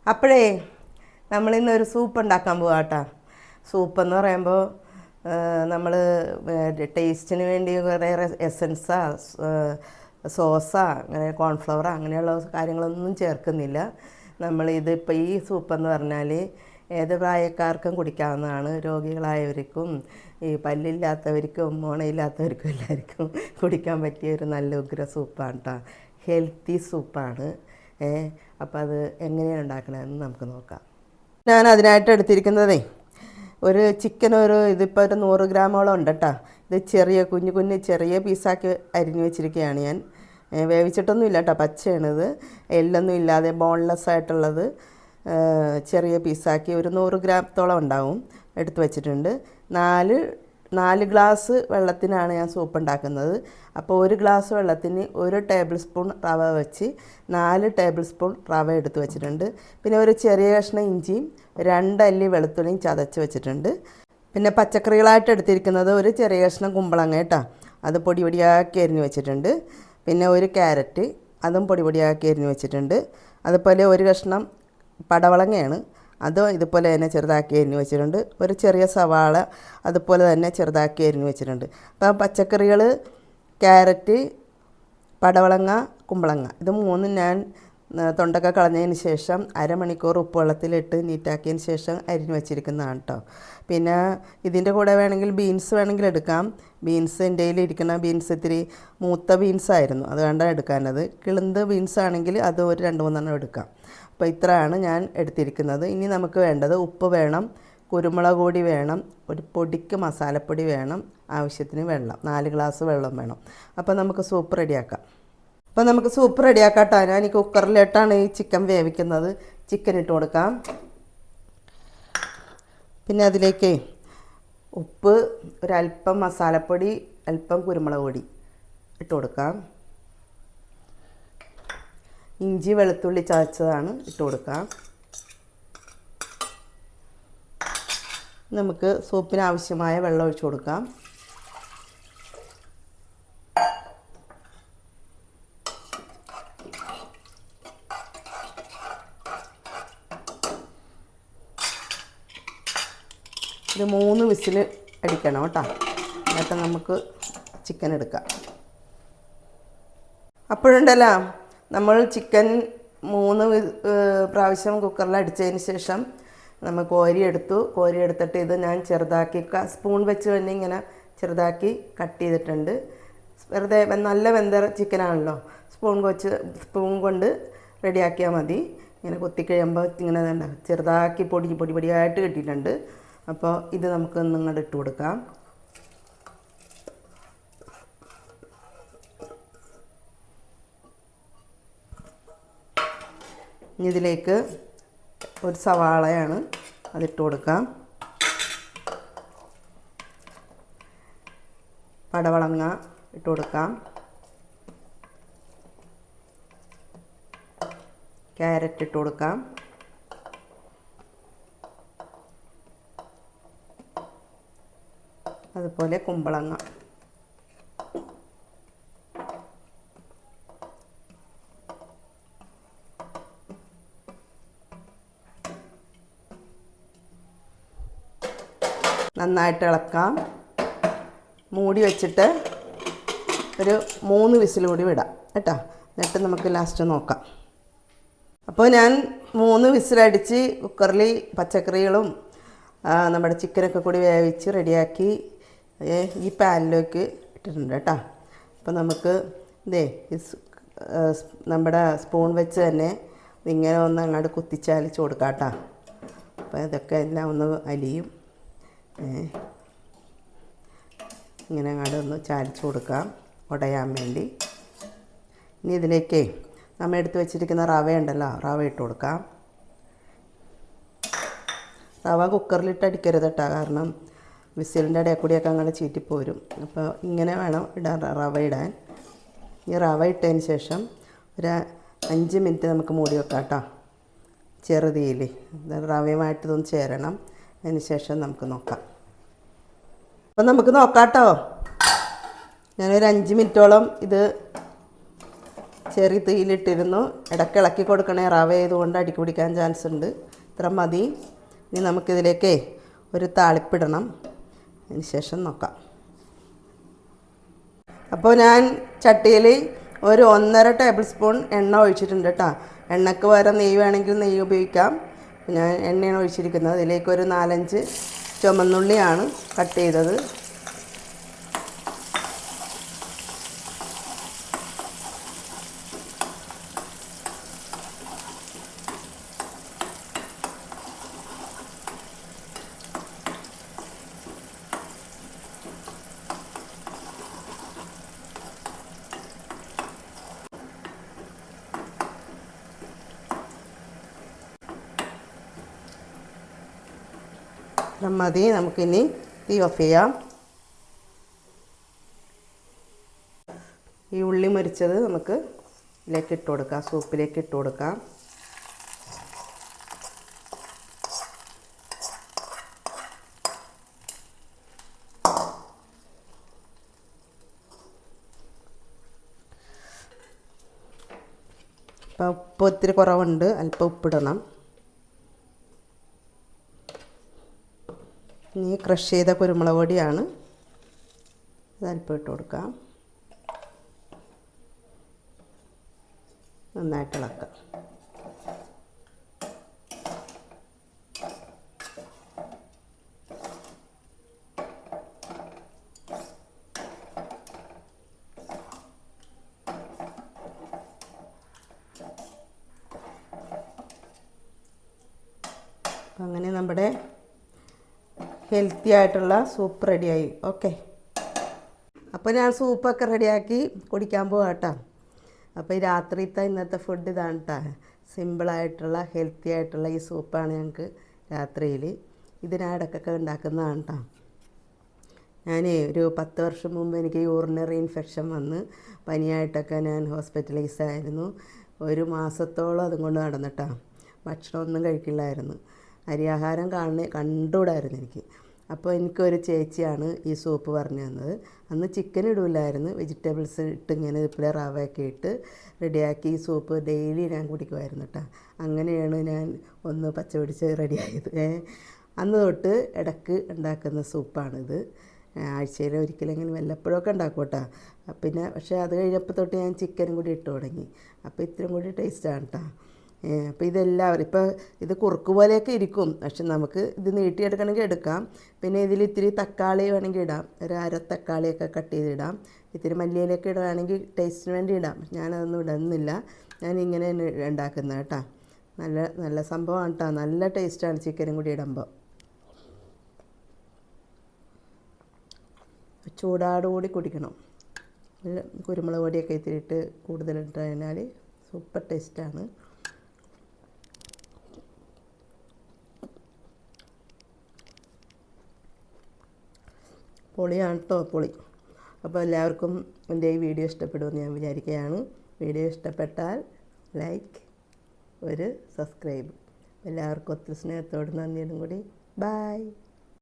അപ്പോഴേ നമ്മളിന്നൊരു സൂപ്പ് ഉണ്ടാക്കാൻ പോവാട്ടോ. സൂപ്പെന്ന് പറയുമ്പോൾ നമ്മൾ ടേസ്റ്റിന് വേണ്ടി കുറേ എസൻസാ, സോസാ, അങ്ങനെ കോൺഫ്ലവറാ അങ്ങനെയുള്ള കാര്യങ്ങളൊന്നും ചേർക്കുന്നില്ല. നമ്മളിതിപ്പോൾ ഈ സൂപ്പെന്ന് പറഞ്ഞാൽ ഏത് പ്രായക്കാർക്കും കുടിക്കാവുന്നതാണ്. രോഗികളായവർക്കും ഈ പല്ലില്ലാത്തവർക്കും മോണയില്ലാത്തവർക്കും എല്ലാവർക്കും കുടിക്കാൻ പറ്റിയ ഒരു നല്ല ഉഗ്ര സൂപ്പാണ് കേട്ടോ. ഹെൽത്തി സൂപ്പാണ്. അപ്പോൾ അത് എങ്ങനെയാണ് ഉണ്ടാക്കണമെന്ന് നമുക്ക് നോക്കാം. ഞാൻ അതിനായിട്ട് എടുത്തിരിക്കുന്നതേ ഒരു ചിക്കൻ, ഇതിപ്പോൾ ഒരു 100 ഗ്രാമോളം ഉണ്ട് കേട്ടോ. ഇത് ചെറിയ കുഞ്ഞു ചെറിയ പീസാക്കി അരിഞ്ഞു വെച്ചിരിക്കുകയാണ് ഞാൻ. വേവിച്ചിട്ടൊന്നും ഇല്ല കേട്ടോ, പച്ചയാണിത്. എല്ലൊന്നും ഇല്ലാതെ ബോൺലെസ് ആയിട്ടുള്ളത് ചെറിയ പീസാക്കി ഒരു 100 ഗ്രാമത്തോളം ഉണ്ടാവും എടുത്ത് വെച്ചിട്ടുണ്ട്. 4 ഗ്ലാസ് വെള്ളത്തിനാണ് ഞാൻ സൂപ്പ് ഉണ്ടാക്കുന്നത്. അപ്പോൾ 1 ഗ്ലാസ് വെള്ളത്തിന് 1 ടേബിൾ സ്പൂൺ റവ വെച്ച് 4 ടേബിൾ സ്പൂൺ റവ എടുത്ത് വെച്ചിട്ടുണ്ട്. പിന്നെ ഒരു ചെറിയ കഷ്ണം ഇഞ്ചിയും 2 അല്ലി വെളുത്തുള്ളിയും ചതച്ച് വെച്ചിട്ടുണ്ട്. പിന്നെ പച്ചക്കറികളായിട്ട് എടുത്തിരിക്കുന്നത് ഒരു ചെറിയ കഷ്ണം കുമ്പളങ്ങ കേട്ടോ, അത് പൊടി പൊടിയാക്കി അരിഞ്ഞ് വെച്ചിട്ടുണ്ട്. പിന്നെ ഒരു ക്യാരറ്റ്, അതും പൊടി പൊടിയാക്കി അരിഞ്ഞ് വെച്ചിട്ടുണ്ട്. അതുപോലെ ഒരു കഷ്ണം പടവളങ്ങയാണ്, അതും ഇതുപോലെ തന്നെ ചെറുതാക്കി അരിഞ്ഞ് വെച്ചിട്ടുണ്ട്. ഒരു ചെറിയ സവാള അതുപോലെ തന്നെ ചെറുതാക്കി അരിഞ്ഞ് വെച്ചിട്ടുണ്ട്. അപ്പോൾ പച്ചക്കറികൾ ക്യാരറ്റ്, പടവളങ്ങ, കുമ്പളങ്ങ ഇത് മൂന്നും ഞാൻ തൊണ്ടൊക്കെ കളഞ്ഞതിന് ശേഷം അരമണിക്കൂർ ഉപ്പുവെള്ളത്തിലിട്ട് നീറ്റാക്കിയതിന് ശേഷം അരിഞ്ഞ് വെച്ചിരിക്കുന്നതാണ് കേട്ടോ. പിന്നെ ഇതിൻ്റെ കൂടെ വേണമെങ്കിൽ ബീൻസ് വേണമെങ്കിൽ എടുക്കാം. ബീൻസ് എൻ്റെ കയ്യിൽ ഇരിക്കുന്ന ബീൻസ് ഇത്തിരി മൂത്ത ബീൻസായിരുന്നു, അതുകൊണ്ടാണ് എടുക്കാനത്. കിളുന്ത് ബീൻസ് ആണെങ്കിൽ അത് ഒരു 2-3 എടുക്കാം. അപ്പോൾ ഇത്രയാണ് ഞാൻ എടുത്തിരിക്കുന്നത്. ഇനി നമുക്ക് വേണ്ടത് ഉപ്പ് വേണം, കുരുമുളക് പൊടി വേണം, ഒരു പൊടിക്ക് മസാലപ്പൊടി വേണം, ആവശ്യത്തിന് വെള്ളം, 4 ഗ്ലാസ് വെള്ളം വേണം. അപ്പോൾ നമുക്ക് സൂപ്പ് റെഡിയാക്കാം. അപ്പോൾ നമുക്ക് സൂപ്പ് റെഡിയാക്കാം കേട്ടോ. ഞാൻ ഈ കുക്കറിലിട്ടാണ് ഈ ചിക്കൻ വേവിക്കുന്നത്. ചിക്കൻ ഇട്ട് കൊടുക്കാം. പിന്നെ അതിലേക്ക് ഉപ്പ്, ഒരല്പം മസാലപ്പൊടി, അല്പം കുരുമുളക് പൊടി ഇട്ട് കൊടുക്കാം. ഇഞ്ചി വെളുത്തുള്ളി ചതച്ചതാണ് ഇട്ട് കൊടുക്കാം. നമുക്ക് സൂപ്പിന് ആവശ്യമായ വെള്ളം ഒഴിച്ച് കൊടുക്കാം. ഇത് 3 വിസിൽ അടിക്കണം കേട്ടോ, എന്നിട്ട് നമുക്ക് ചിക്കൻ എടുക്കാം. അപ്പോഴുണ്ടല്ലോ നമ്മൾ ചിക്കൻ 3 പ്രാവശ്യം കുക്കറിൽ അടിച്ചതിന് ശേഷം നമ്മൾ കോരിയെടുത്തിട്ട് ഇത് ഞാൻ ചെറുതാക്കി സ്പൂൺ വെച്ച് തന്നെ ഇങ്ങനെ ചെറുതാക്കി കട്ട് ചെയ്തിട്ടുണ്ട്. വെറുതെ നല്ല വെന്ത ചിക്കനാണല്ലോ, സ്പൂൺ കൊണ്ട് റെഡിയാക്കിയാൽ മതി. ഇങ്ങനെ കൊത്തിക്കഴിയുമ്പോൾ ഇങ്ങനെ ചെറുതാക്കി പൊടിയായിട്ട് കിട്ടിയിട്ടുണ്ട്. അപ്പോൾ ഇത് നമുക്ക് നിങ്ങളുടെ ഇട്ട് കൊടുക്കാം. ഇതിലേക്ക് ഒരു സവാളയാണ്, അതിട്ട് കൊടുക്കാം. പടവളങ്ങ ഇട്ട് കൊടുക്കാം. ക്യാരറ്റ് ഇട്ട് കൊടുക്കാം. അതുപോലെ കുമ്പളങ്ങ. നന്നായിട്ട് ഇളക്കാം. മൂടി വെച്ചിട്ട് ഒരു 3 വിസിൽ കൂടി വിടാം കേട്ടോ, എന്നിട്ട് നമുക്ക് ലാസ്റ്റ് നോക്കാം. അപ്പോൾ ഞാൻ 3 വിസിലടിച്ച് കുക്കറിൽ പച്ചക്കറികളും നമ്മുടെ ചിക്കനൊക്കെ കൂടി വേവിച്ച് റെഡിയാക്കി ഈ പാനിലേക്ക് ഇട്ടിട്ടുണ്ട് കേട്ടോ. അപ്പോൾ നമുക്ക് നമ്മുടെ സ്പൂൺ വെച്ച് തന്നെ ഇങ്ങനെ ഒന്ന് അങ്ങോട്ട് കുത്തിച്ചാലിച്ച് കൊടുക്കാം കേട്ടോ. അപ്പോൾ ഇതൊക്കെ എല്ലാം ഒന്ന് അലിയും. ഇങ്ങനെ അങ്ങോട്ട് ഒന്ന് ചാലിച്ച് കൊടുക്കാം ഉടയാൻ വേണ്ടി. ഇനി ഇതിലേക്ക് നമ്മൾ എടുത്ത് വെച്ചിരിക്കുന്ന റവയുണ്ടല്ലോ, റവ ഇട്ട് കൊടുക്കാം. റവ കുക്കറിലിട്ട് അടിക്കരുത് കേട്ടോ, കാരണം വിസിലിൻ്റെ ഇടയിൽ കൂടിയൊക്കെ അങ്ങനെ ചീറ്റിപ്പോരും. അപ്പോൾ ഇങ്ങനെ വേണം റവ ഇടാൻ. ഈ റവ ഇട്ടതിന് ശേഷം ഒരു 5 മിനിറ്റ് നമുക്ക് മൂടി വെക്കാം കേട്ടോ, ചെറുതീയിൽ. റവയുമായിട്ട് ഇതൊന്ന് ചേരണം. അതിന് ശേഷം നമുക്ക് നോക്കാം. അപ്പം നമുക്ക് നോക്കാം കേട്ടോ. ഞാനൊരു 5 മിനിറ്റോളം ഇത് ചെറിയ തീയിലിട്ടിരുന്നു. ഇടയ്ക്ക് ഇളക്കി കൊടുക്കണേ, റവ ആയതുകൊണ്ട് അടിക്ക് പിടിക്കാൻ ചാൻസ് ഉണ്ട്. ഇത്ര മതി. ഇനി നമുക്കിതിലേക്ക് ഒരു താളിപ്പിടണം. അതിന് ശേഷം നോക്കാം. അപ്പോൾ ഞാൻ ചട്ടിയിൽ ഒരു 1.5 ടേബിൾ സ്പൂൺ എണ്ണ ഒഴിച്ചിട്ടുണ്ട് കേട്ടോ. എണ്ണയ്ക്ക് പകരം നെയ്യ് വേണമെങ്കിൽ നെയ്യ് ഉപയോഗിക്കാം. ഞാൻ എണ്ണയാണ് ഒഴിച്ചിരിക്കുന്നത്. ഇതിലേക്കൊരു 4-5 ചുമന്നുള്ളിയാണ് കട്ട് ചെയ്തത്. മതി. നമുക്കിനി തീ ഓഫ് ചെയ്യാം. ഈ ഉള്ളി മരിച്ചത് നമുക്ക് ഇതിലേക്ക് ഇട്ട് കൊടുക്കാം, സൂപ്പിലേക്ക് ഇട്ട് കൊടുക്കാം. അപ്പോൾ ഉപ്പ് ഒത്തിരി കുറവുണ്ട്, അല്പം ഉപ്പിടണം. ഇനി ക്രഷ് ചെയ്ത കുരുമുളക് പൊടിയാണ്, അതല്പം ഇട്ട് കൊടുക്കാം. നന്നായിട്ട് ഇളക്കാം. അങ്ങനെ നമ്മുടെ ഹെൽത്തി ആയിട്ടുള്ള സൂപ്പ് റെഡിയായി. ഓക്കെ, അപ്പോൾ ഞാൻ സൂപ്പൊക്കെ റെഡിയാക്കി കുടിക്കാൻ പോകാം കേട്ടോ. അപ്പോൾ ഈ രാത്രിത്തെ ഇന്നത്തെ ഫുഡ് ഇതാണ് കേട്ടോ. സിമ്പിളായിട്ടുള്ള ഹെൽത്തി ആയിട്ടുള്ള ഈ സൂപ്പാണ് ഞങ്ങൾക്ക് രാത്രിയിൽ. ഇതിനിടക്കൊക്കെ ഉണ്ടാക്കുന്നതാണ് കേട്ടോ. ഞാൻ ഒരു 10 വർഷം മുമ്പ് എനിക്ക് യൂറിനറി ഇൻഫെക്ഷൻ വന്ന് പനിയായിട്ടൊക്കെ ഞാൻ ഹോസ്പിറ്റലൈസ് ആയിരുന്നു. 1 മാസത്തോളം അതും കൊണ്ട് നടന്നിട്ടാണ്. ഭക്ഷണമൊന്നും കഴിക്കില്ലായിരുന്നു. അരിയാഹാരം കണ്ടുകൂടായിരുന്നു എനിക്ക്. അപ്പോൾ എനിക്കൊരു ചേച്ചിയാണ് ഈ സൂപ്പ് പറഞ്ഞു തന്നത്. അന്ന് ചിക്കൻ ഇടില്ലായിരുന്നു, വെജിറ്റബിൾസ് ഇട്ട് ഇങ്ങനെ ഇതുപോലെ റവയൊക്കെ ഇട്ട് റെഡിയാക്കി ഈ സൂപ്പ് ഡെയിലി ഞാൻ കുടിക്കുമായിരുന്നു കേട്ടോ. അങ്ങനെയാണ് ഞാൻ ഒന്ന് പച്ച പിടിച്ച് റെഡിയായത്. അന്ന് തൊട്ട് ഇടയ്ക്ക് ഉണ്ടാക്കുന്ന സൂപ്പാണിത്. ആഴ്ചയിൽ ഒരിക്കലെങ്കിലും വല്ലപ്പോഴൊക്കെ ഉണ്ടാക്കും കേട്ടോ. പിന്നെ പക്ഷേ അത് കഴിഞ്ഞപ്പോൾ തൊട്ട് ഞാൻ ചിക്കനും കൂടി ഇട്ട് തുടങ്ങി. അപ്പോൾ ഇത്രയും കൂടി ടേസ്റ്റാണ് കേട്ടോ. അപ്പോൾ ഇതെല്ലാവരും ഇപ്പോൾ ഇത് കുറുക്ക് പോലെയൊക്കെ ഇരിക്കും, പക്ഷെ നമുക്ക് ഇത് നീട്ടിയെടുക്കണമെങ്കിൽ എടുക്കാം. പിന്നെ ഇതിൽ ഇത്തിരി തക്കാളി വേണമെങ്കിൽ ഇടാം, ഒരു 1/2 തക്കാളിയൊക്കെ കട്ട് ചെയ്തിടാം. ഇത്തിരി മല്ലിയിലൊക്കെ ഇടുകയാണെങ്കിൽ ടേസ്റ്റിന് വേണ്ടി ഇടാം. ഞാനതൊന്നും ഇടുന്നില്ല, ഞാൻ ഇങ്ങനെ ഉണ്ടാക്കുന്നത് കേട്ടോ. നല്ല സംഭവമാണ് കേട്ടോ. നല്ല ടേസ്റ്റാണ് ചിക്കനും കൂടി ഇടുമ്പോൾ. ചൂടാടുകൂടി കുടിക്കണം. കുരുമുളക് പൊടിയൊക്കെ ഇത്തിരിയിട്ട് കൂടുതലിട്ട് കഴിഞ്ഞാൽ സൂപ്പർ ടേസ്റ്റാണ്. പൊളിയാണ് കേട്ടോ, പൊളി. അപ്പോൾ എല്ലാവർക്കും എൻ്റെ ഈ വീഡിയോ ഇഷ്ടപ്പെടുമെന്ന് ഞാൻ വിചാരിക്കുകയാണ്. വീഡിയോ ഇഷ്ടപ്പെട്ടാൽ ലൈക്ക്, ഒരു സബ്സ്ക്രൈബ്. എല്ലാവർക്കും ഒത്തിരി സ്നേഹത്തോട് നന്ദിയോടും കൂടി. ബായ്.